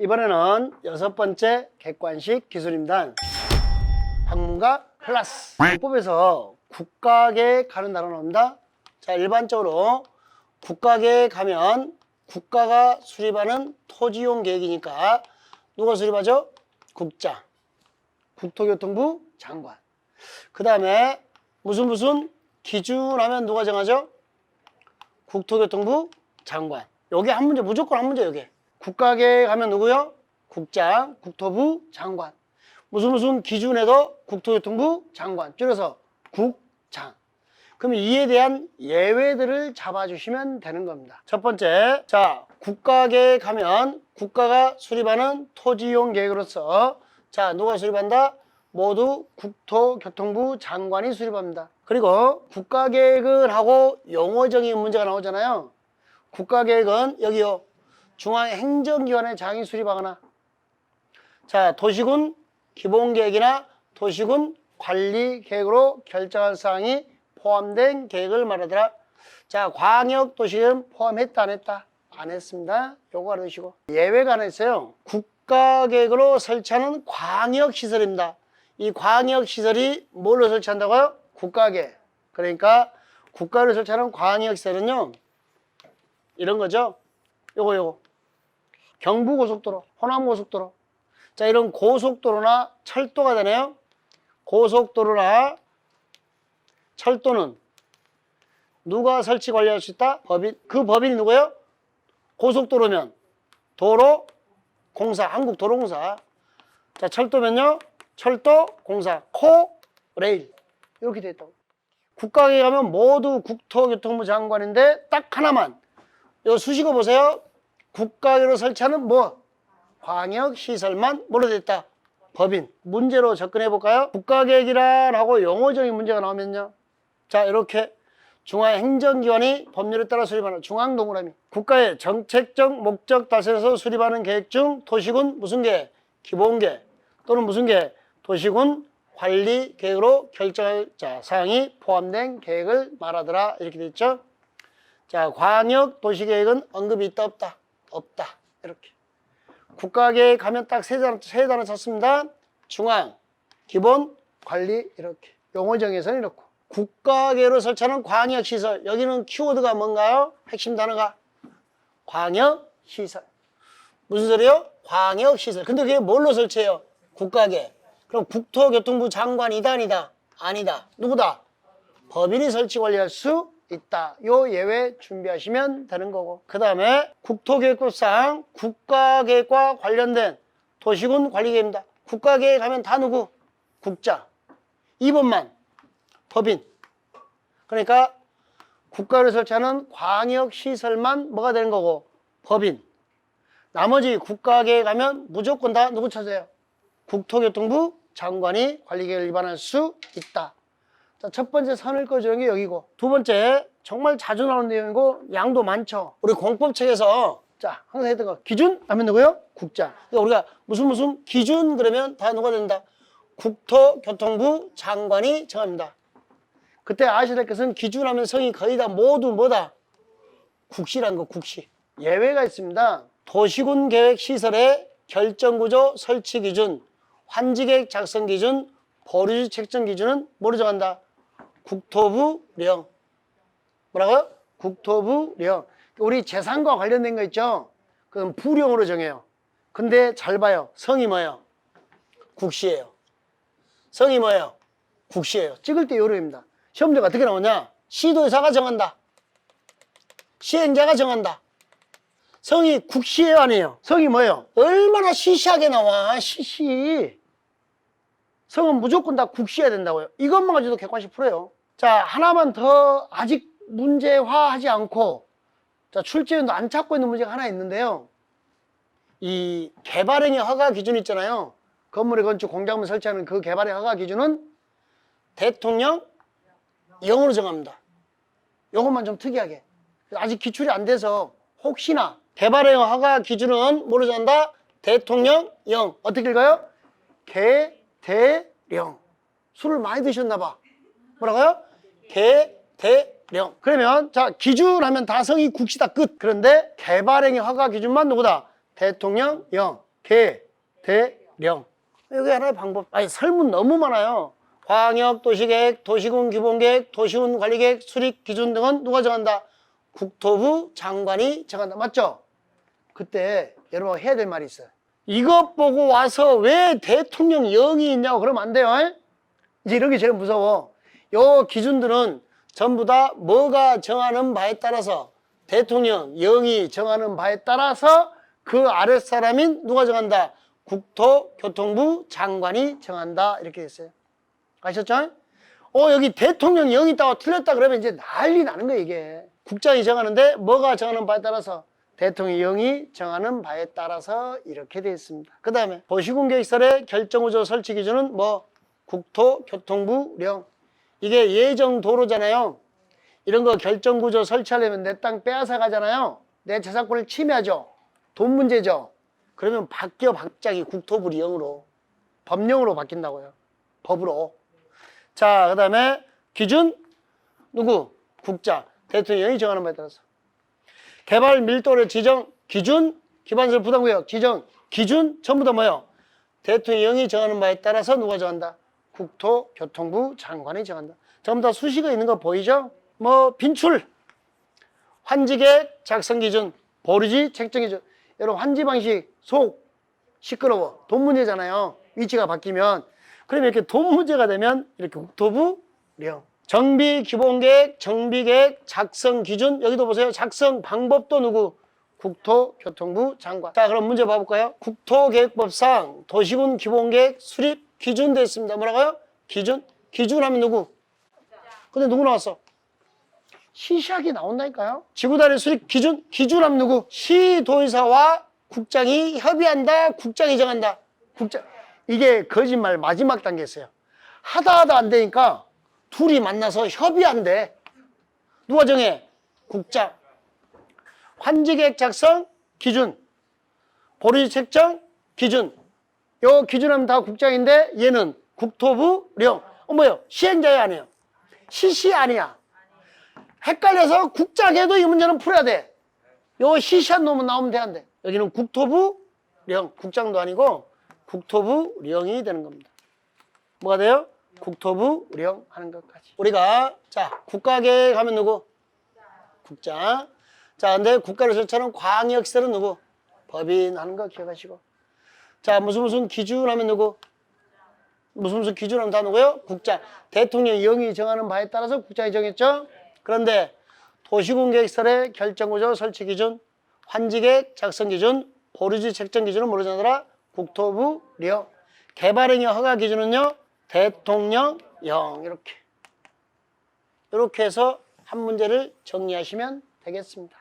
이번에는 6번째 객관식 기술입니다. 학문과 클래스. 문법에서 국가계획 하는 단어 나옵니다. 자, 일반적으로 국가계획 하면 국가가 수립하는 토지용 계획이니까 누가 수립하죠? 국장, 국토교통부 장관. 그 다음에 무슨 기준 하면 누가 정하죠? 국토교통부 장관. 요게 한 문제, 무조건 한 문제 요게. 국가계획 하면 누구요? 국장, 국토부 장관. 무슨 기준에도 국토교통부 장관. 줄여서 국장. 그럼 이에 대한 예외들을 잡아주시면 되는 겁니다. 첫 번째, 자, 국가계획 하면 국가가 수립하는 토지용 계획으로서 자, 누가 수립한다? 모두 국토교통부 장관이 수립합니다. 그리고 국가계획을 하고 용어적인 문제가 나오잖아요. 국가계획은 여기요. 중앙행정기관의 장이 수립하거나 자, 도시군 기본계획이나 도시군 관리계획으로 결정할 사항이 포함된 계획을 말하더라. 자, 광역도시계획은 포함했다 안 했다? 안 했습니다. 요거 알아두시고. 예외가 하나 있어요. 국가계획으로 설치하는 광역시설입니다. 이 광역시설이 뭘로 설치한다고요? 국가계획. 그러니까 국가를 설치하는 광역시설은요. 이런 거죠. 요거. 경부고속도로, 호남고속도로. 자, 이런 고속도로나 철도가 되네요. 고속도로나 철도는 누가 설치 관리할 수 있다? 법인. 그 법인이 누구예요? 고속도로면 도로공사, 한국도로공사. 자, 철도면요? 철도공사, 코레일. 이렇게 돼 있다고. 국가계획 하면 모두 국토교통부 장관인데 딱 하나만. 요 수식어 보세요. 국가계획으로 설치하는 뭐? 광역시설만 뭐로 돼 있다? 법인. 문제로 접근해 볼까요? 국가계획이라고 용어적인 문제가 나오면요. 자, 이렇게 중앙행정기관이 법률에 따라 수립하는 중앙동그라미. 국가의 정책적 목적 달성해서 수립하는 계획 중 도시군 무슨 계획? 기본계획 또는 무슨 계획? 도시군 관리 계획으로 결정할 사항이 포함된 계획을 말하더라. 이렇게 돼 있죠. 자, 광역 도시계획은 언급이 있다 없다? 없다. 이렇게. 국가계획 하면 딱 세 단어 찾습니다. 중앙, 기본, 관리 이렇게. 용어 정의에서는 이렇고. 국가계획으로 설치하는 광역시설. 여기는 키워드가 뭔가요? 핵심 단어가 광역시설. 무슨 소리요? 광역시설. 근데 그게 뭘로 설치해요? 국가계획. 그럼 국토교통부 장관이다 아니다? 아니다. 누구다? 법인이 설치 관리할 수 있다. 요 예외 준비하시면 되는 거고. 그 다음에 국토계획법상 국가계획과 관련된 도시군 관리계획입니다. 국가계획 하면 다 누구? 국장. 2번만 법인. 그러니까 국가를 설치하는 광역시설만 뭐가 되는 거고? 법인. 나머지 국가계획 하면 무조건 다 누구 찾아요? 국토교통부 장관이 관리계획을 위반할 수 있다. 자, 첫 번째 선을 꺼주는 게 여기고, 두 번째 정말 자주 나오는 내용이고 양도 많죠. 우리 공법책에서 자 항상 했던 거 기준 하면 누구요? 국장. 그러니까 우리가 무슨 기준 그러면 다 누가 된다? 국토교통부 장관이 정합니다. 그때 아셔야 될 것은 기준하면 성이 거의 다 모두 뭐다? 국시라는 거. 국시. 예외가 있습니다. 도시군 계획 시설의 결정구조 설치 기준, 환지계획 작성 기준, 보류지 책정 기준은 뭐로 정한다? 국토부령. 뭐라고요? 국토부령. 우리 재산과 관련된 거 있죠? 그건 부령으로 정해요. 근데 잘 봐요. 성이 뭐예요? 국시예요. 성이 뭐예요? 국시예요. 찍을 때 요령입니다. 시험지가 어떻게 나오냐? 시도의사가 정한다. 시행자가 정한다. 성이 국시예요, 아니에요? 성이 뭐예요? 얼마나 시시하게 나와, 시시. 성은 무조건 다 국시해야 된다고요. 이것만 가지고도 객관식 풀어요. 자, 하나만 더 아직 문제화하지 않고 자, 출제위원도 안 찾고 있는 문제가 하나 있는데요. 이 개발행위 허가 기준 있잖아요. 건물의 건축, 공작물 설치하는 그 개발의 허가 기준은 대통령 영으로 정합니다. 이것만 좀 특이하게. 아직 기출이 안 돼서 혹시나 개발행위 허가 기준은 뭐로 정한다? 대통령 영. 어떻게 읽어요? 개대령. 술을 많이 드셨나 봐. 뭐라고요? 개대령. 그러면 자, 기준 하면 다 성이 국시다 끝. 그런데 개발행위 허가 기준만 누구다? 대통령 영. 대령. 이게 하나의 방법. 아니, 설문 너무 많아요. 광역, 도시계획, 도시군 기본계획, 도시군 관리계획, 수립 기준 등은 누가 정한다? 국토부 장관이 정한다. 맞죠? 그때 여러분 해야 될 말이 있어요. 이것 보고 와서 왜 대통령령이 있냐고 그러면 안 돼요. 이제 이런 게 제일 무서워. 요 기준들은 전부 다 뭐가 정하는 바에 따라서 대통령령이 정하는 바에 따라서 그 아랫사람인 누가 정한다? 국토교통부 장관이 정한다. 이렇게 됐어요. 아셨죠? 여기 대통령령이 있다고 틀렸다 그러면 이제 난리 나는 거예요, 이게. 국장이 정하는데 뭐가 정하는 바에 따라서 대통령령이 정하는 바에 따라서 이렇게 되어 있습니다. 그 다음에 도시군계획설의 결정구조 설치 기준은 뭐? 국토교통부령. 이게 예정도로잖아요. 이런 거 결정구조 설치하려면 내 땅 빼앗아 가잖아요. 내 재산권을 침해하죠. 돈 문제죠. 그러면 바뀌어 갑자기 국토부령으로. 법령으로 바뀐다고요. 법으로. 자, 그 다음에 기준 누구? 국자. 대통령이 정하는 바에 따라서. 개발 밀도를 지정, 기준, 기반시설 부담구역 지정, 기준 전부 다 뭐예요? 대통령이 정하는 바에 따라서 누가 정한다? 국토교통부 장관이 정한다. 전부 다 수식어 있는 거 보이죠? 뭐 빈출, 환지계획 작성 기준, 보류지 책정 기준. 여러분 환지 방식, 속, 시끄러워. 돈 문제잖아요. 위치가 바뀌면. 그러면 이렇게 돈 문제가 되면 이렇게 국토부령. 정비 기본계획, 정비계획 작성 기준. 여기도 보세요. 작성 방법도 누구? 국토교통부 장관. 자, 그럼 문제 봐볼까요? 국토계획법상 도시군 기본계획 수립 기준 되어 있습니다. 뭐라고요? 기준. 기준 하면 누구? 근데 누구 나왔어? 시시하게 나온다니까요. 지구단위 수립 기준. 기준 하면 누구? 시도의사와 국장이 협의한다. 국장이 정한다. 국장. 이게 거짓말 마지막 단계였어요. 하다 안 되니까 둘이 만나서 협의한대. 누가 정해? 국장. 환지계획 작성 기준. 보류지 책정 기준. 요 기준하면 다 국장인데 얘는 국토부령. 뭐예요? 시행자야 아니에요? 시시 아니야. 헷갈려서 국장해도 이 문제는 풀어야 돼. 요 시시한 놈은 나오면 돼, 안 돼? 여기는 국토부령. 국장도 아니고 국토부령이 되는 겁니다. 뭐가 돼요? 국토부령 하는 것까지. 우리가 자 국가계획 하면 누구? 국장. 자, 근데 국가를 설치하는 광역시설은 누구? 법인 하는 거 기억하시고. 자, 무슨 기준 하면 누구? 무슨 기준 하면 다 누구요? 국장. 대통령령이 정하는 바에 따라서 국장이 정했죠? 그런데 도시군계획설의 결정구조 설치 기준, 환지계획 작성 기준, 보류지 책정 기준은 뭐로 정하더라? 국토부령. 개발행위 허가 기준은요? 대통령령. 이렇게 해서 한 문제를 정리하시면 되겠습니다.